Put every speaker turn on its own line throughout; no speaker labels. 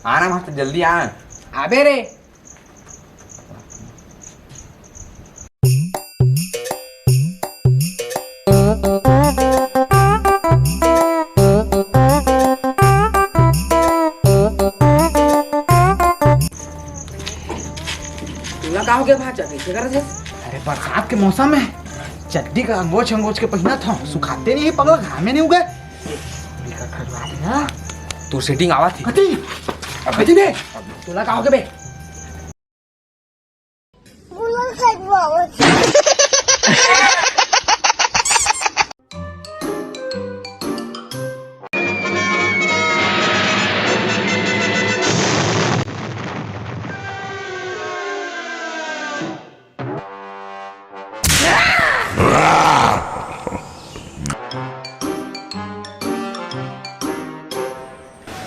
आना मास्टर जल्दी आ।
अबे रे तुला का हो गया भाचा कैसे कर रहे थे?
अरे बरसात के मौसम में चड्डी का अंगोच अंगोच के पहना था, सुखाते नहीं है पगला, घाम में नहीं उगे।
तू सेटिंग आवा थी
कती कती बे
तुला का हो गया बे?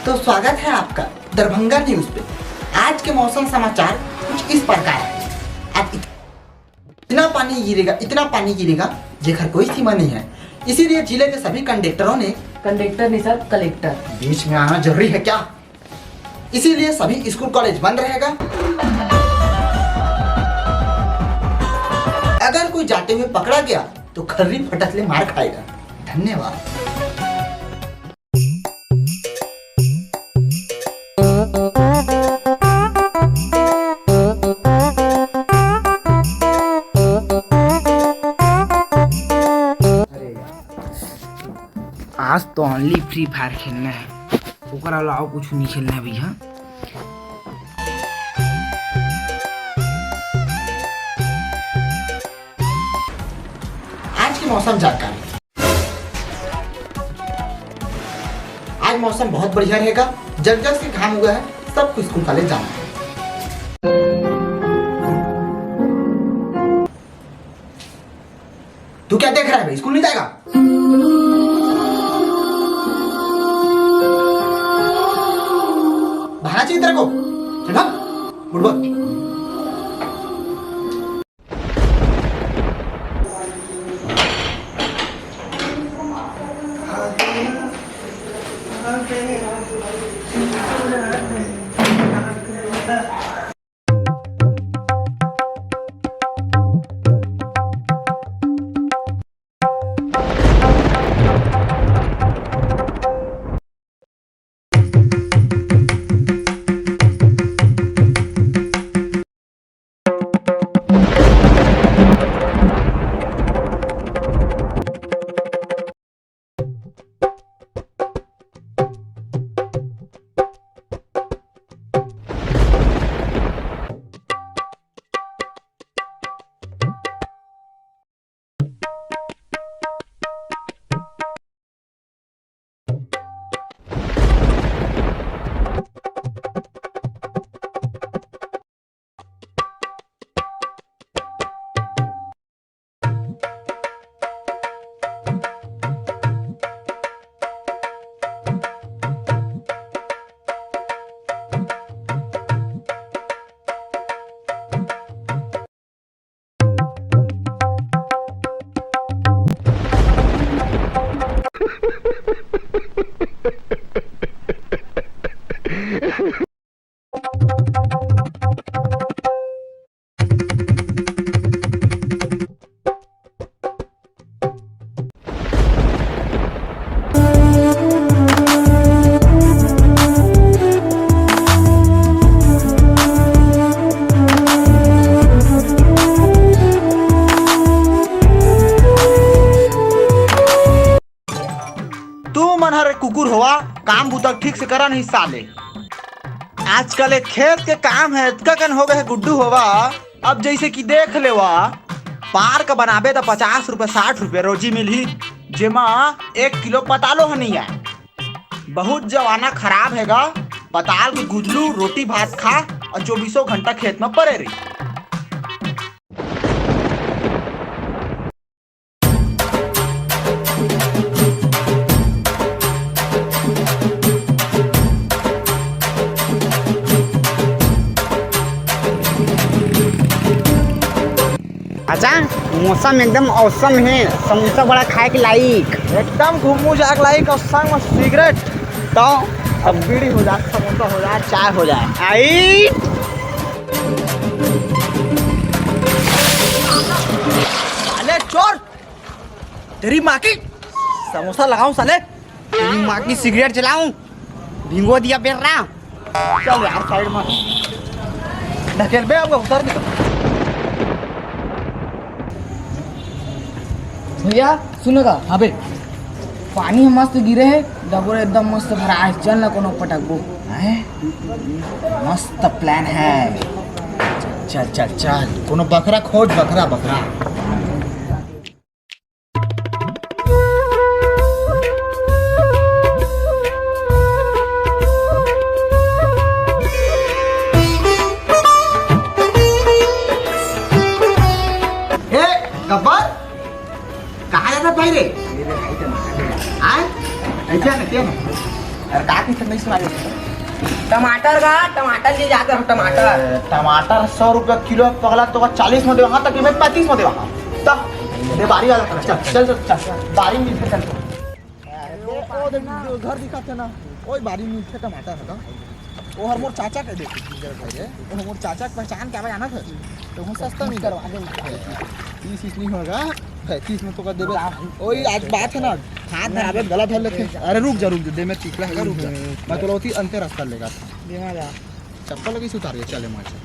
तो स्वागत है आपका दरभंगा न्यूज पे। आज के मौसम समाचार कुछ इस प्रकार है। आज इतना पानी गिरेगा जेकर कोई सीमा नहीं है। इसीलिए जिले के सभी कंडक्टरों ने,
कंडक्टर नहीं सर कलेक्टर,
बीच में आना जरूरी है क्या? इसीलिए सभी स्कूल कॉलेज बंद रहेगा। अगर कोई जाते हुए पकड़ा गया तो खर्री फटकले मार खाएगा। धन्यवाद।
आज तो ओनली फ्री फायर खेलना है, ओकरा अलावा कुछ नहीं खेलना है भैया।
आज की मौसम जानकारी। आज मौसम बहुत बढ़िया रहेगा। जग जग से घाम हुआ है, सबको स्कूल कॉलेज जाना है। तू क्या देख रहा है भाई, स्कूल नहीं जाएगा? भागना चाहिए तेरे को। चल भाग, बुड़बक। कुकुर हुआ काम बुता ठीक से करा नहीं साले। आजकल एक खेत के काम है इतना कन हो गए गुड्डू होवा। अब जैसे कि देख ले वा पार्क बनाबे तो 50 रुपए 60 रुपए रोजी मिली, जेमा 1 किलो पतालो हनी है। बहुत जवाना खराब हैगा। पताल के गुजलू रोटी भात खा और 24 घंटा खेत में पड़े रही।
अच्छा मौसम एकदम औसम है, समोसा बड़ा खाए के लायक,
एकदम घूमू जाग लायक और संग में सिगरेट।
तो
अब बीड़ी हो जाए, समोसा हो जाए, चाय हो जाए। आई साले चोर, तेरी माँ की समोसा लगाऊं साले,
तेरी माँ की सिगरेट जलाऊं, भिंगो दिया बेर रहा।
चल यार साइड में ढकेल बे, अब उतर के।
भैया सुनेगा? हाँ बे, पानी मस्त गिरे है, डबोर एकदम मस्त भरा है, चल ना कोनो पटकबो। मस्त प्लान है।
चल चल चल, कोनो बकरा खोज, बकरा बकरा। गब्बर कहाँ जाता भाई रे? आए ऐसे ना क्या ना? अरे कहाँ की नहीं सुना?
टमाटर का, टमाटर ले जाकर हो, टमाटर
टमाटर 100 रुपया किलो पगला तो 40 में देवा तक मैं 35 में देवा तब दे बारी वाला कर। चल चल चल चल बारी में से चल। ओ देख घर दिखाते ना, ओए बारी में से टमाटर है वो हर मोर चाचा के देख भाई रे, वो मोर चाचा की पहचान क्या जाना था तो हम सस्ता नहीं करवा दे। 30 नहीं होगा, 35 में तो कर देबे। ओए आज बात है ना, हाथ धरावे गला धर लेके। अरे रुक जा दे, मैं टिकला है, रुक जा, मैं तो रोती अंते रास्ता लेगा। देना जा चप्पल लगी से उतारिए, चले मार चल।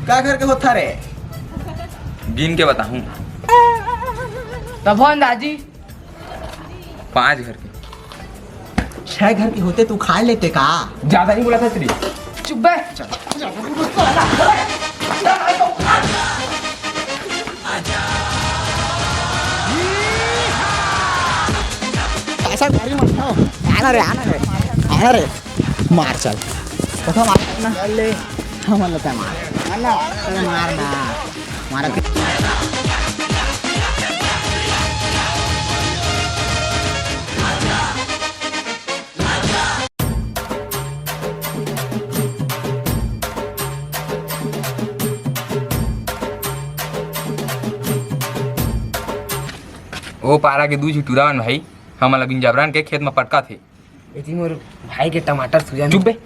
क्या करके होता रे?
गिन के बताऊं?
तब अंदाजी
5 घर के।
6 घर के होते तू खा लेते का?
ज्यादा नहीं बोला था तेरी।
चुप बे।
ऐसा गाड़ी मत खाओ। आना रे आना रे आना रे, मार चल कथा मार ना ले, हम लगता मार ना, अरे मार ना मारा।
ओ पारा के दूध टूरावन भाई, हम बिन जबरान के खेत में पटका थे।
इतनी मोर भाई के टमाटर सुजन।
चुप बे।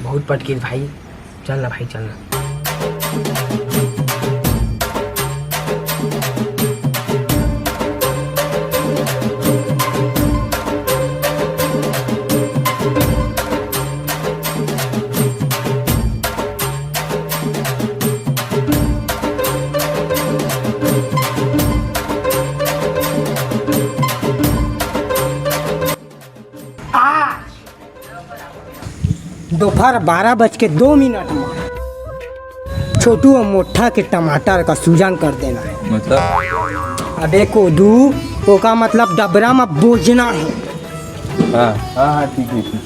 बहुत पटकी भाई, चलना भाई चलना।
दोपहर 12:02 में छोटू और मोटा के टमाटर का सूजन कर देना है।
मतलब?
अबे कोदू, वो का मतलब डबरा में बोझना है।
हाँ हाँ हाँ ठीक है ठीक।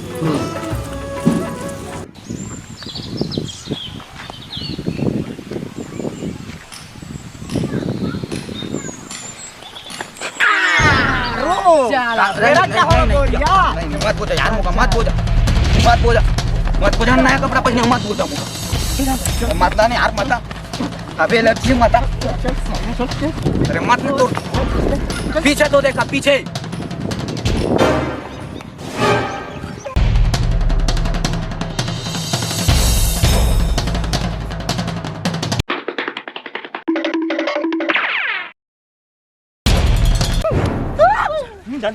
मत बोझा यार, मुका मत बोझा, मत बोझा, मत बोझा, नया कपड़ा पहने मत बोझा मुका, मत ना यार मत। अबे लक्ष्मी मत, अरे मत तोड़, पीछे तो देखा पीछे। चल